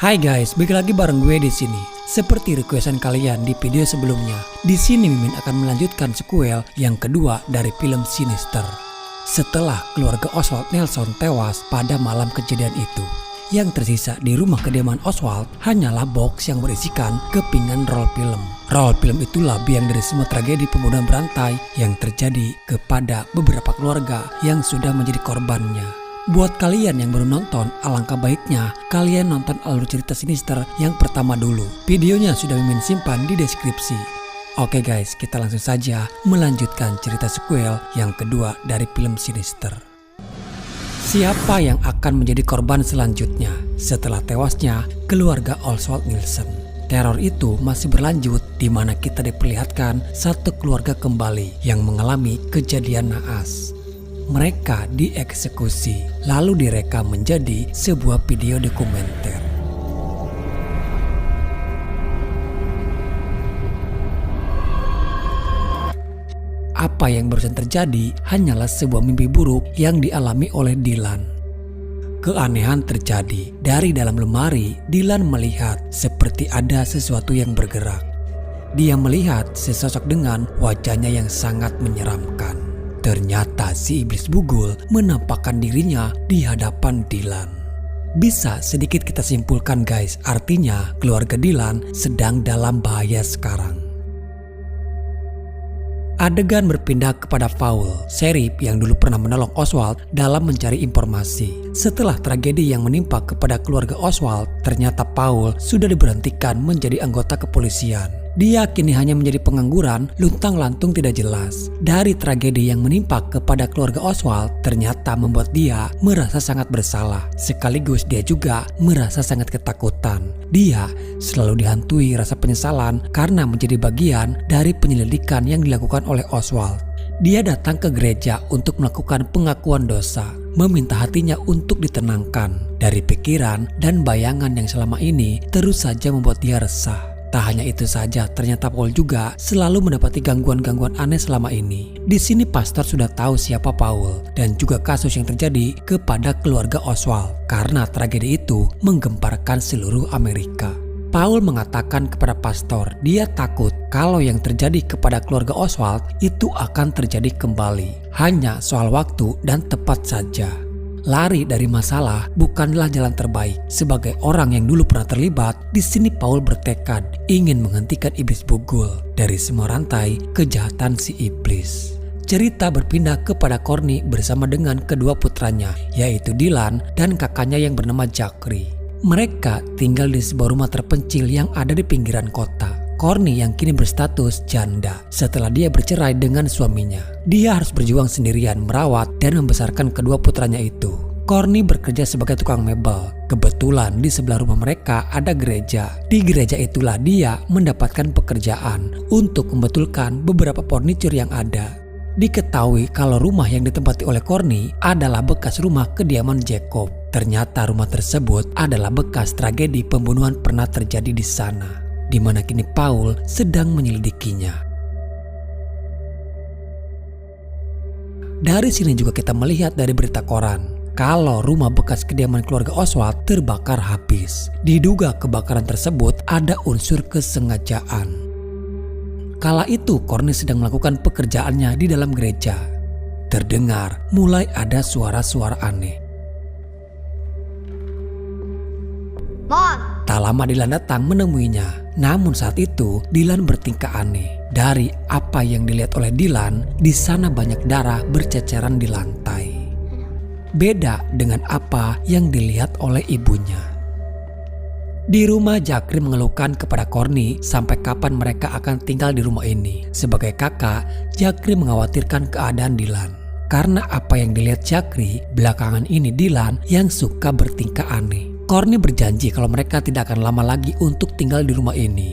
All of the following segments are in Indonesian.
Hai guys, balik lagi bareng gue di sini. Seperti requestan kalian di video sebelumnya, di sini Mimin akan melanjutkan sequel yang kedua dari film Sinister. Setelah keluarga Oswald Nelson tewas pada malam kejadian itu, yang tersisa di rumah kediaman Oswald hanyalah box yang berisikan kepingan roll film. Roll film itulah biang dari semua tragedi pembunuhan berantai yang terjadi kepada beberapa keluarga yang sudah menjadi korbannya. Buat kalian yang baru nonton, alangkah baiknya kalian nonton alur cerita Sinister yang pertama dulu. Videonya sudah Mimin simpan di deskripsi. Oke guys, kita langsung saja melanjutkan cerita sequel yang kedua dari film Sinister. Siapa yang akan menjadi korban selanjutnya setelah tewasnya keluarga Oswald Nelson? Teror itu masih berlanjut di mana kita diperlihatkan satu keluarga kembali yang mengalami kejadian naas. Mereka dieksekusi lalu direkam menjadi sebuah video dokumenter. Apa yang barusan terjadi hanyalah sebuah mimpi buruk yang dialami oleh Dylan. Keanehan terjadi. Dari dalam lemari, Dylan melihat seperti ada sesuatu yang bergerak. Dia melihat sesosok dengan wajahnya yang sangat menyeramkan. Ternyata si iblis bugul menampakkan dirinya di hadapan Dylan. Bisa sedikit kita simpulkan guys, artinya keluarga Dylan sedang dalam bahaya sekarang. Adegan berpindah kepada Paul, sheriff yang dulu pernah menolong Oswald dalam mencari informasi. Setelah tragedi yang menimpa kepada keluarga Oswald, ternyata Paul sudah diberhentikan menjadi anggota kepolisian. Dia kini hanya menjadi pengangguran, luntang-lantung tidak jelas. Dari tragedi yang menimpa kepada keluarga Oswald, ternyata membuat dia merasa sangat bersalah. Sekaligus dia juga merasa sangat ketakutan. Dia selalu dihantui rasa penyesalan karena menjadi bagian dari penyelidikan yang dilakukan oleh Oswald. Dia datang ke gereja untuk melakukan pengakuan dosa, meminta hatinya untuk ditenangkan dari pikiran dan bayangan yang selama ini terus saja membuat dia resah. Tak hanya itu saja, ternyata Paul juga selalu mendapati gangguan-gangguan aneh selama ini. Di sini pastor sudah tahu siapa Paul dan juga kasus yang terjadi kepada keluarga Oswald karena tragedi itu menggemparkan seluruh Amerika. Paul mengatakan kepada pastor dia takut kalau yang terjadi kepada keluarga Oswald itu akan terjadi kembali. Hanya soal waktu dan tepat saja. Lari dari masalah bukanlah jalan terbaik. Sebagai orang yang dulu pernah terlibat, di sini Paul bertekad ingin menghentikan iblis bugul dari semua rantai kejahatan si iblis. Cerita berpindah kepada Courtney bersama dengan kedua putranya, yaitu Dylan dan kakaknya yang bernama Zachary. Mereka tinggal di sebuah rumah terpencil yang ada di pinggiran kota. Courtney yang kini berstatus janda setelah dia bercerai dengan suaminya. Dia harus berjuang sendirian merawat dan membesarkan kedua putranya itu. Courtney bekerja sebagai tukang mebel. Kebetulan di sebelah rumah mereka ada gereja. Di gereja itulah dia mendapatkan pekerjaan untuk membetulkan beberapa furniture yang ada. Diketahui kalau rumah yang ditempati oleh Courtney adalah bekas rumah kediaman Jacob. Ternyata rumah tersebut adalah bekas tragedi pembunuhan pernah terjadi di sana, di mana kini Paul sedang menyelidikinya. Dari sini juga kita melihat dari berita koran kalau rumah bekas kediaman keluarga Oswald terbakar habis. Diduga kebakaran tersebut ada unsur kesengajaan. Kala itu Courtney sedang melakukan pekerjaannya di dalam gereja. Terdengar mulai ada suara-suara aneh. Tak lama Dylan datang menemuinya. Namun saat itu Dylan bertingkah aneh. Dari apa yang dilihat oleh Dylan, di sana banyak darah berceceran di lantai. Beda dengan apa yang dilihat oleh ibunya. Di rumah, Zachary mengeluhkan kepada Courtney sampai kapan mereka akan tinggal di rumah ini. Sebagai kakak, Zachary mengkhawatirkan keadaan Dylan. Karena apa yang dilihat Zachary, belakangan ini Dylan yang suka bertingkah aneh. Courtney berjanji kalau mereka tidak akan lama lagi untuk tinggal di rumah ini.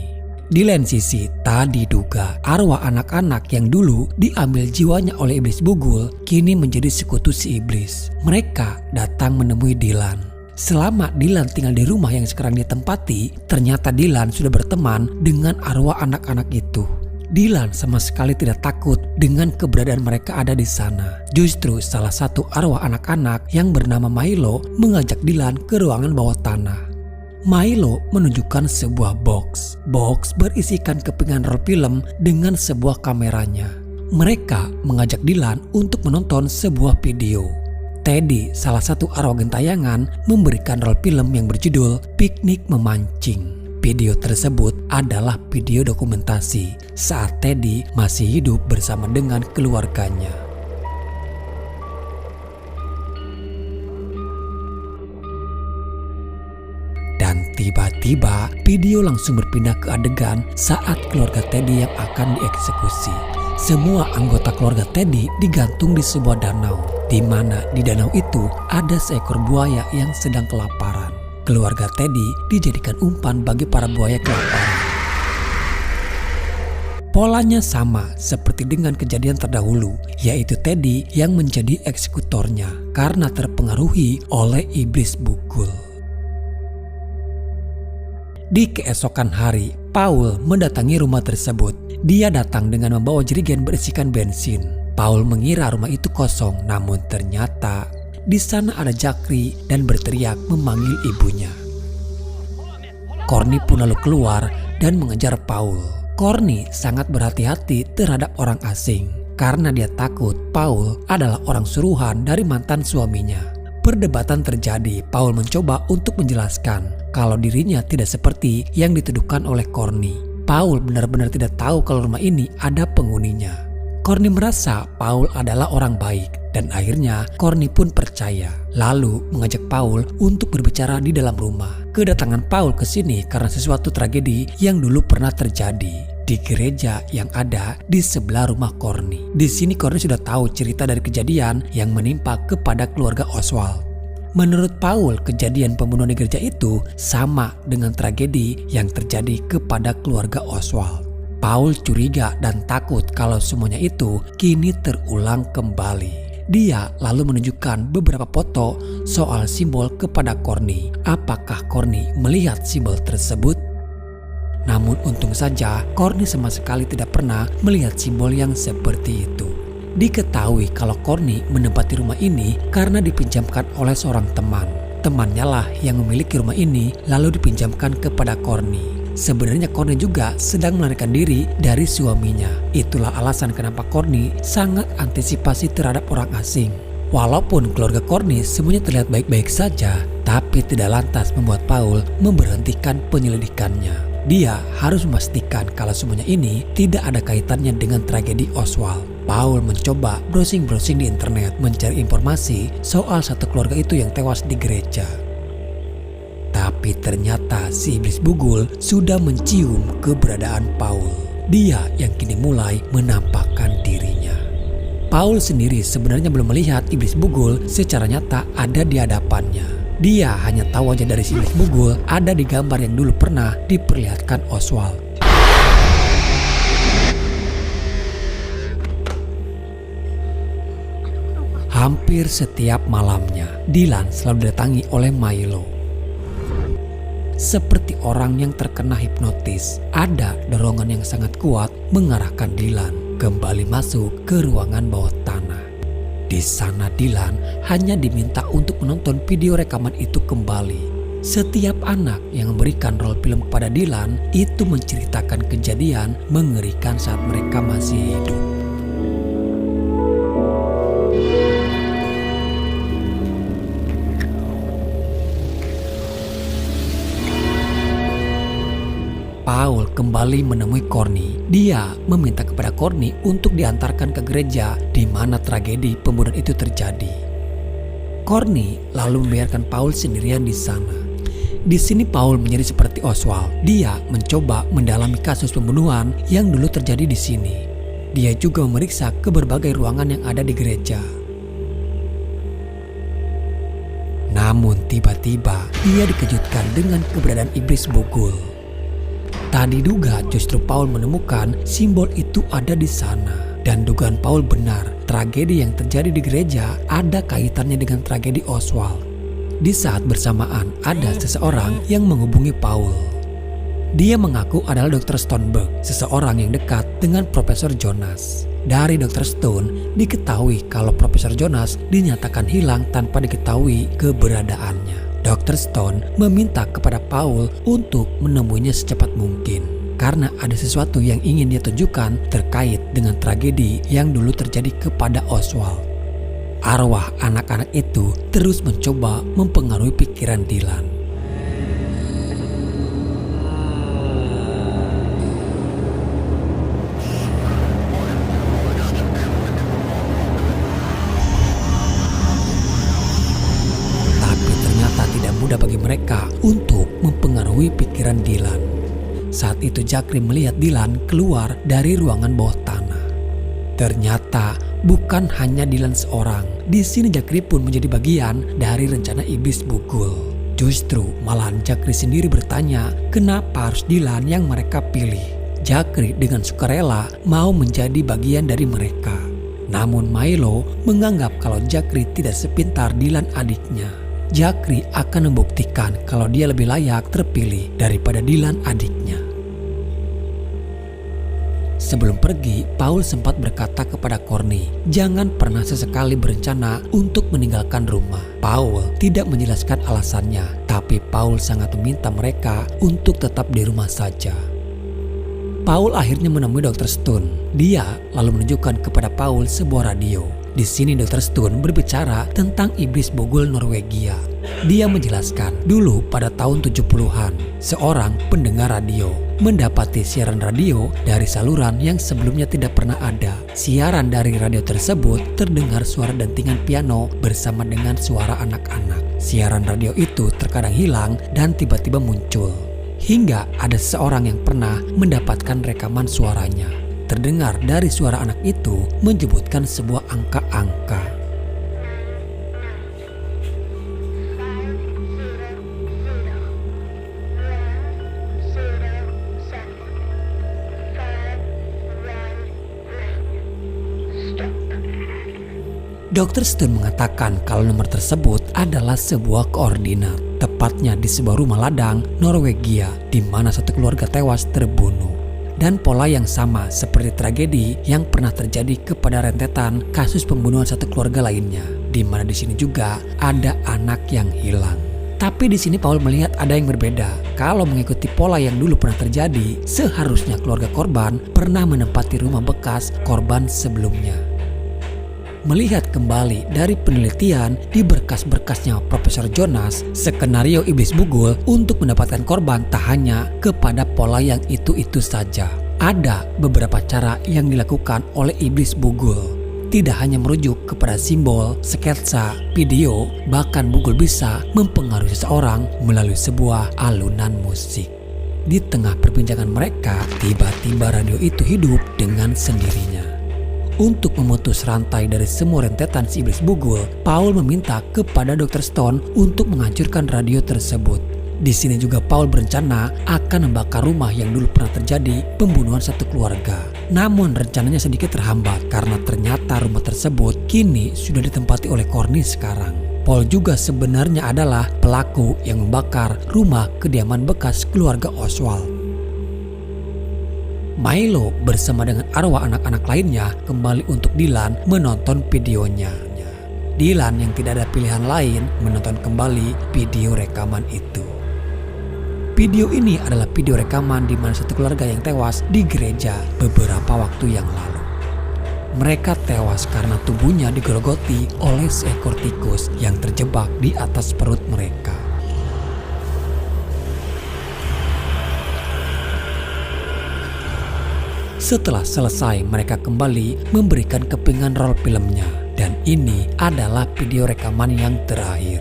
Di lain sisi, tak diduga arwah anak-anak yang dulu diambil jiwanya oleh iblis bugul kini menjadi sekutu si iblis. Mereka datang menemui Dylan. Selama Dylan tinggal di rumah yang sekarang ditempati, ternyata Dylan sudah berteman dengan arwah anak-anak itu. Dylan sama sekali tidak takut dengan keberadaan mereka ada di sana. Justru salah satu arwah anak-anak yang bernama Milo mengajak Dylan ke ruangan bawah tanah. Milo menunjukkan sebuah box. Box berisikan kepingan roll film dengan sebuah kameranya. Mereka mengajak Dylan untuk menonton sebuah video. Teddy, salah satu arwah gentayangan, memberikan roll film yang berjudul Piknik Memancing. Video tersebut adalah video dokumentasi saat Teddy masih hidup bersama dengan keluarganya. Dan tiba-tiba video langsung berpindah ke adegan saat keluarga Teddy yang akan dieksekusi. Semua anggota keluarga Teddy digantung di sebuah danau, di mana di danau itu ada seekor buaya yang sedang kelaparan. Keluarga Teddy dijadikan umpan bagi para buaya kelaparan. Polanya sama seperti dengan kejadian terdahulu, yaitu Teddy yang menjadi eksekutornya karena terpengaruhi oleh iblis bugul. Di keesokan hari, Paul mendatangi rumah tersebut. Dia datang dengan membawa jerigen berisikan bensin. Paul mengira rumah itu kosong, namun ternyata di sana ada Zachary dan berteriak memanggil ibunya. Courtney pun lalu keluar dan mengejar Paul. Courtney sangat berhati-hati terhadap orang asing karena dia takut Paul adalah orang suruhan dari mantan suaminya. Perdebatan terjadi. Paul mencoba untuk menjelaskan kalau dirinya tidak seperti yang dituduhkan oleh Courtney. Paul benar-benar tidak tahu kalau rumah ini ada penghuninya. Courtney merasa Paul adalah orang baik dan akhirnya Courtney pun percaya. Lalu mengajak Paul untuk berbicara di dalam rumah. Kedatangan Paul ke sini karena sesuatu tragedi yang dulu pernah terjadi di gereja yang ada di sebelah rumah Courtney. Di sini Courtney sudah tahu cerita dari kejadian yang menimpa kepada keluarga Oswald. Menurut Paul, kejadian pembunuhan di gereja itu sama dengan tragedi yang terjadi kepada keluarga Oswald. Paul curiga dan takut kalau semuanya itu kini terulang kembali. Dia lalu menunjukkan beberapa foto soal simbol kepada Courtney. Apakah Courtney melihat simbol tersebut? Namun untung saja Courtney sama sekali tidak pernah melihat simbol yang seperti itu. Diketahui kalau Courtney menempati rumah ini karena dipinjamkan oleh seorang teman. Temannya lah yang memiliki rumah ini lalu dipinjamkan kepada Courtney. Sebenarnya Courtney juga sedang melarikan diri dari suaminya. Itulah alasan kenapa Courtney sangat antisipasi terhadap orang asing. Walaupun keluarga Courtney semuanya terlihat baik-baik saja, tapi tidak lantas membuat Paul memberhentikan penyelidikannya. Dia harus memastikan kalau semuanya ini tidak ada kaitannya dengan tragedi Oswald. Paul mencoba browsing-browsing di internet mencari informasi soal satu keluarga itu yang tewas di gereja. Tapi ternyata si iblis bugul sudah mencium keberadaan Paul. Dia yang kini mulai menampakkan dirinya. Paul sendiri sebenarnya belum melihat iblis bugul secara nyata ada di hadapannya. Dia hanya tahu aja dari si iblis bugul ada di gambar yang dulu pernah diperlihatkan Oswald. Hampir setiap malamnya, Dylan selalu didatangi oleh Milo. Seperti orang yang terkena hipnotis, ada dorongan yang sangat kuat mengarahkan Dylan kembali masuk ke ruangan bawah tanah. Di sana Dylan hanya diminta untuk menonton video rekaman itu kembali. Setiap anak yang memberikan role film kepada Dylan itu menceritakan kejadian mengerikan saat mereka masih hidup. Paul kembali menemui Courtney. Dia meminta kepada Courtney untuk diantarkan ke gereja di mana tragedi pembunuhan itu terjadi. Courtney lalu membiarkan Paul sendirian di sana. Di sini Paul menjadi seperti Oswald. Dia mencoba mendalami kasus pembunuhan yang dulu terjadi di sini. Dia juga memeriksa ke berbagai ruangan yang ada di gereja. Namun tiba-tiba dia dikejutkan dengan keberadaan iblis bugul. Tak diduga justru Paul menemukan simbol itu ada di sana. Dan dugaan Paul benar, tragedi yang terjadi di gereja ada kaitannya dengan tragedi Oswald. Di saat bersamaan ada seseorang yang menghubungi Paul. Dia mengaku adalah Dr. Stoneberg, seseorang yang dekat dengan Profesor Jonas. Dari Dr. Stone diketahui kalau Profesor Jonas dinyatakan hilang tanpa diketahui keberadaannya. Dr. Stone meminta kepada Paul untuk menemuinya secepat mungkin karena ada sesuatu yang ingin dia tunjukkan terkait dengan tragedi yang dulu terjadi kepada Oswald. Arwah anak-anak itu terus mencoba mempengaruhi pikiran Dylan. Mudah bagi mereka untuk mempengaruhi pikiran Dylan. Saat itu Zachary melihat Dylan keluar dari ruangan bawah tanah. Ternyata bukan hanya Dylan seorang. Di sini Zachary pun menjadi bagian dari rencana iblis bugul. Justru malahan Zachary sendiri bertanya kenapa harus Dylan yang mereka pilih. Zachary dengan sukarela mau menjadi bagian dari mereka. Namun Milo menganggap kalau Zachary tidak sepintar Dylan adiknya. Zachary akan membuktikan kalau dia lebih layak terpilih daripada Dylan adiknya. Sebelum pergi, Paul sempat berkata kepada Courtney, jangan pernah sesekali berencana untuk meninggalkan rumah. Paul tidak menjelaskan alasannya, tapi Paul sangat meminta mereka untuk tetap di rumah saja. Paul akhirnya menemui Dr. Stone. Dia lalu menunjukkan kepada Paul sebuah radio. Di sini Dr. Stone berbicara tentang iblis bugul Norwegia. Dia menjelaskan dulu pada tahun 70-an, seorang pendengar radio mendapati siaran radio dari saluran yang sebelumnya tidak pernah ada. Siaran dari radio tersebut terdengar suara dentingan piano bersama dengan suara anak-anak. Siaran radio itu terkadang hilang dan tiba-tiba muncul. Hingga ada seseorang yang pernah mendapatkan rekaman suaranya. Terdengar dari suara anak itu menyebutkan sebuah angka-angka. Dr. Stone mengatakan kalau nomor tersebut adalah sebuah koordinat, tepatnya di sebuah rumah ladang Norwegia di mana satu keluarga tewas terbunuh. Dan pola yang sama seperti tragedi yang pernah terjadi kepada rentetan kasus pembunuhan satu keluarga lainnya, di mana di sini juga ada anak yang hilang. Tapi di sini Paul melihat ada yang berbeda. Kalau mengikuti pola yang dulu pernah terjadi, seharusnya keluarga korban pernah menempati rumah bekas korban sebelumnya. Melihat kembali dari penelitian di berkas-berkasnya Profesor Jonas, skenario iblis bugul untuk mendapatkan korban tak hanya kepada pola yang itu-itu saja. Ada beberapa cara yang dilakukan oleh iblis bugul. Tidak hanya merujuk kepada simbol, sketsa, video, bahkan bugul bisa mempengaruhi seseorang melalui sebuah alunan musik. Di tengah perbincangan mereka, tiba-tiba radio itu hidup dengan sendirinya. Untuk memutus rantai dari semua rentetan si iblis bugul, Paul meminta kepada Dr. Stone untuk menghancurkan radio tersebut. Di sini juga Paul berencana akan membakar rumah yang dulu pernah terjadi pembunuhan satu keluarga. Namun rencananya sedikit terhambat karena ternyata rumah tersebut kini sudah ditempati oleh Courtney sekarang. Paul juga sebenarnya adalah pelaku yang membakar rumah kediaman bekas keluarga Oswald. Milo bersama dengan arwah anak-anak lainnya kembali untuk Dylan menonton videonya. Dylan yang tidak ada pilihan lain menonton kembali video rekaman itu. Video ini adalah video rekaman di mana satu keluarga yang tewas di gereja beberapa waktu yang lalu. Mereka tewas karena tubuhnya digerogoti oleh seekor tikus yang terjebak di atas perut mereka. Setelah selesai, mereka kembali memberikan kepingan roll filmnya. Dan ini adalah video rekaman yang terakhir.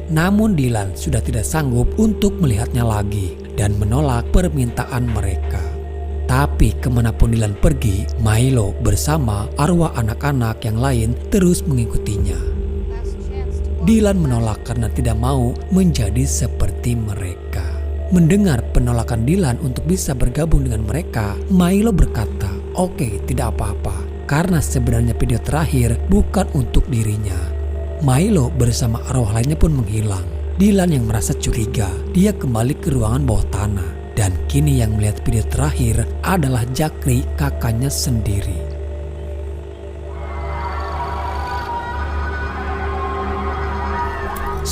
Namun Dylan sudah tidak sanggup untuk melihatnya lagi dan menolak permintaan mereka. Tapi kemanapun Dylan pergi, Milo bersama arwah anak-anak yang lain terus mengikutinya. Dylan menolak karena tidak mau menjadi seperti mereka. Mendengar penolakan Dylan untuk bisa bergabung dengan mereka, Milo berkata, "Oke, tidak apa-apa." Karena sebenarnya video terakhir bukan untuk dirinya. Milo bersama arwah lainnya pun menghilang. Dylan yang merasa curiga, dia kembali ke ruangan bawah tanah. Dan kini yang melihat video terakhir adalah Zachary, kakaknya sendiri.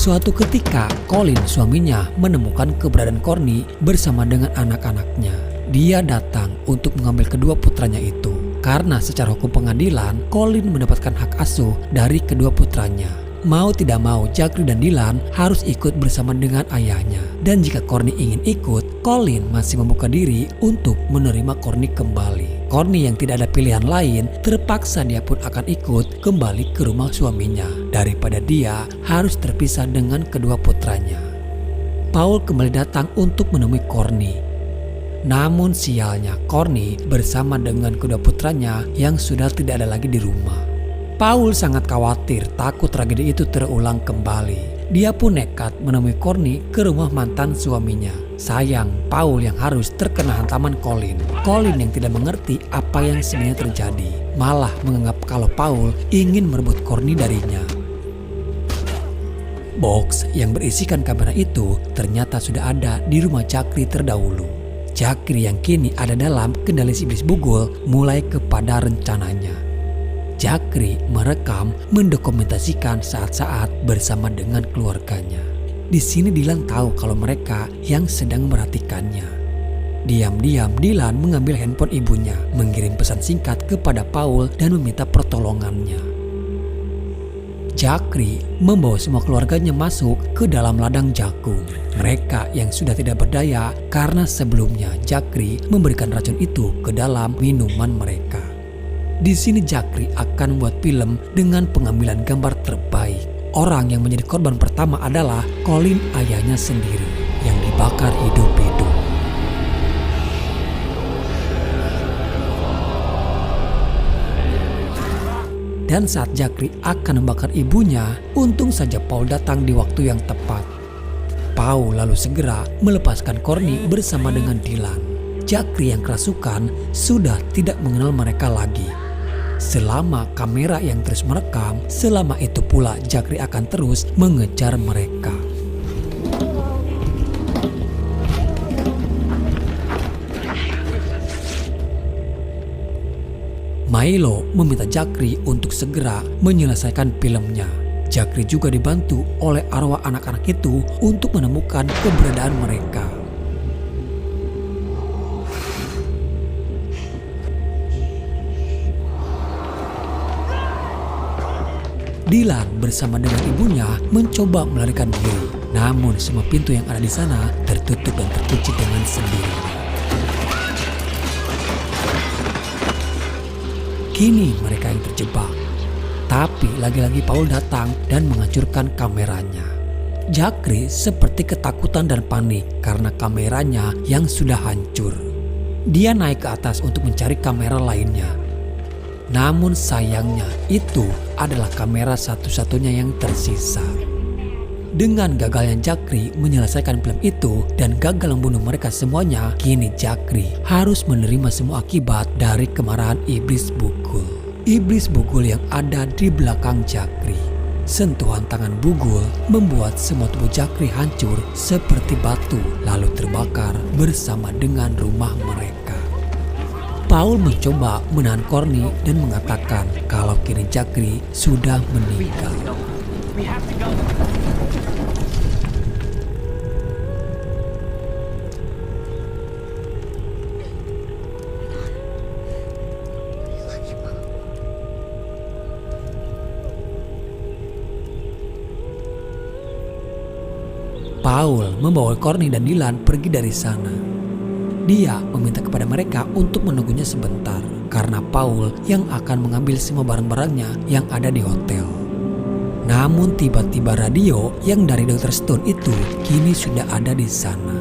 Suatu ketika, Colin suaminya menemukan keberadaan Courtney bersama dengan anak-anaknya. Dia datang untuk mengambil kedua putranya itu. Karena secara hukum pengadilan, Colin mendapatkan hak asuh dari kedua putranya. Mau tidak mau, Zachary dan Dylan harus ikut bersama dengan ayahnya. Dan jika Courtney ingin ikut, Colin masih membuka diri untuk menerima Courtney kembali. Courtney yang tidak ada pilihan lain, terpaksa dia pun akan ikut kembali ke rumah suaminya daripada dia harus terpisah dengan kedua putranya. Paul kembali datang untuk menemui Courtney. Namun sialnya, Courtney bersama dengan kedua putranya yang sudah tidak ada lagi di rumah. Paul sangat khawatir takut tragedi itu terulang kembali. Dia pun nekat menemui Courtney ke rumah mantan suaminya. Sayang, Paul yang harus terkena hantaman Colin. Colin yang tidak mengerti apa yang sebenarnya terjadi, malah menganggap kalau Paul ingin merebut Courtney darinya. Box yang berisikan kamera itu ternyata sudah ada di rumah Zachary terdahulu. Zachary yang kini ada dalam kendali si iblis bugul mulai kepada rencananya. Zachary merekam, mendokumentasikan saat-saat bersama dengan keluarganya. Di sini Dylan tahu kalau mereka yang sedang memperhatikannya. Diam-diam Dylan mengambil handphone ibunya, mengirim pesan singkat kepada Paul dan meminta pertolongannya. Zachary membawa semua keluarganya masuk ke dalam ladang jagung. Mereka yang sudah tidak berdaya karena sebelumnya Zachary memberikan racun itu ke dalam minuman mereka. Di sini Zachary akan membuat film dengan pengambilan gambar terbaik. Orang yang menjadi korban pertama adalah Colin, ayahnya sendiri, yang dibakar hidup-hidup. Dan saat Zachary akan membakar ibunya, untung saja Paul datang di waktu yang tepat. Paul lalu segera melepaskan Courtney bersama dengan Dylan. Zachary yang kerasukan sudah tidak mengenal mereka lagi. Selama kamera yang terus merekam, selama itu pula Zachary akan terus mengejar mereka. Milo meminta Zachary untuk segera menyelesaikan filmnya. Zachary juga dibantu oleh arwah anak-anak itu untuk menemukan keberadaan mereka. Dylan bersama dengan ibunya mencoba melarikan diri. Namun semua pintu yang ada di sana tertutup dan terkunci dengan sendirinya. Kini mereka yang terjebak. Tapi lagi-lagi Paul datang dan menghancurkan kameranya. Zachary seperti ketakutan dan panik karena kameranya yang sudah hancur. Dia naik ke atas untuk mencari kamera lainnya. Namun sayangnya itu adalah kamera satu-satunya yang tersisa. Dengan gagalnya Zachary menyelesaikan film itu dan gagal membunuh mereka semuanya, kini Zachary harus menerima semua akibat dari kemarahan iblis bugul. Iblis bugul yang ada di belakang Zachary. Sentuhan tangan bugul membuat semua tubuh Zachary hancur seperti batu lalu terbakar bersama dengan rumah mereka. Paul mencoba menahan Courtney dan mengatakan kalau kini Zachary sudah meninggal. Paul membawa Courtney dan Dylan pergi dari sana. Dia meminta kepada mereka untuk menunggunya sebentar karena Paul yang akan mengambil semua barang-barangnya yang ada di hotel. Namun tiba-tiba radio yang dari Dr. Stone itu kini sudah ada di sana.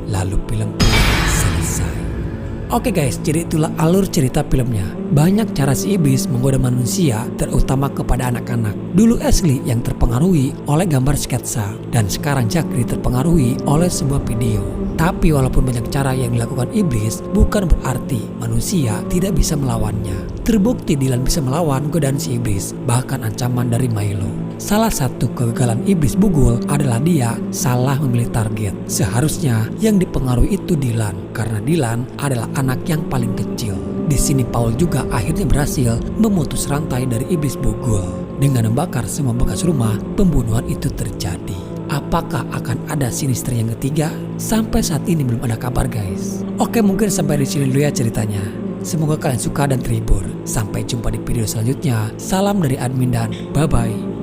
Lalu film pun selesai. Oke guys, jadi itulah alur cerita filmnya. Banyak cara si iblis menggoda manusia, terutama kepada anak-anak. Dulu Ashley yang terpengaruhi oleh gambar sketsa, dan sekarang Zachary terpengaruhi oleh sebuah video. Tapi walaupun banyak cara yang dilakukan iblis, bukan berarti manusia tidak bisa melawannya. Terbukti Dylan bisa melawan godaan si iblis, bahkan ancaman dari Milo. Salah satu kegagalan iblis bugul adalah dia salah memilih target. Seharusnya yang dipengaruhi itu Dylan, karena Dylan adalah anak yang paling kecil. Di sini Paul juga akhirnya berhasil memutus rantai dari iblis bugul. dengan membakar semua bekas rumah pembunuhan itu terjadi. Apakah akan ada sinister yang ketiga? Sampai saat ini belum ada kabar guys. Oke, mungkin sampai di sini dulu ya ceritanya. Semoga kalian suka dan terhibur. Sampai jumpa di video selanjutnya. Salam dari admin dan bye-bye.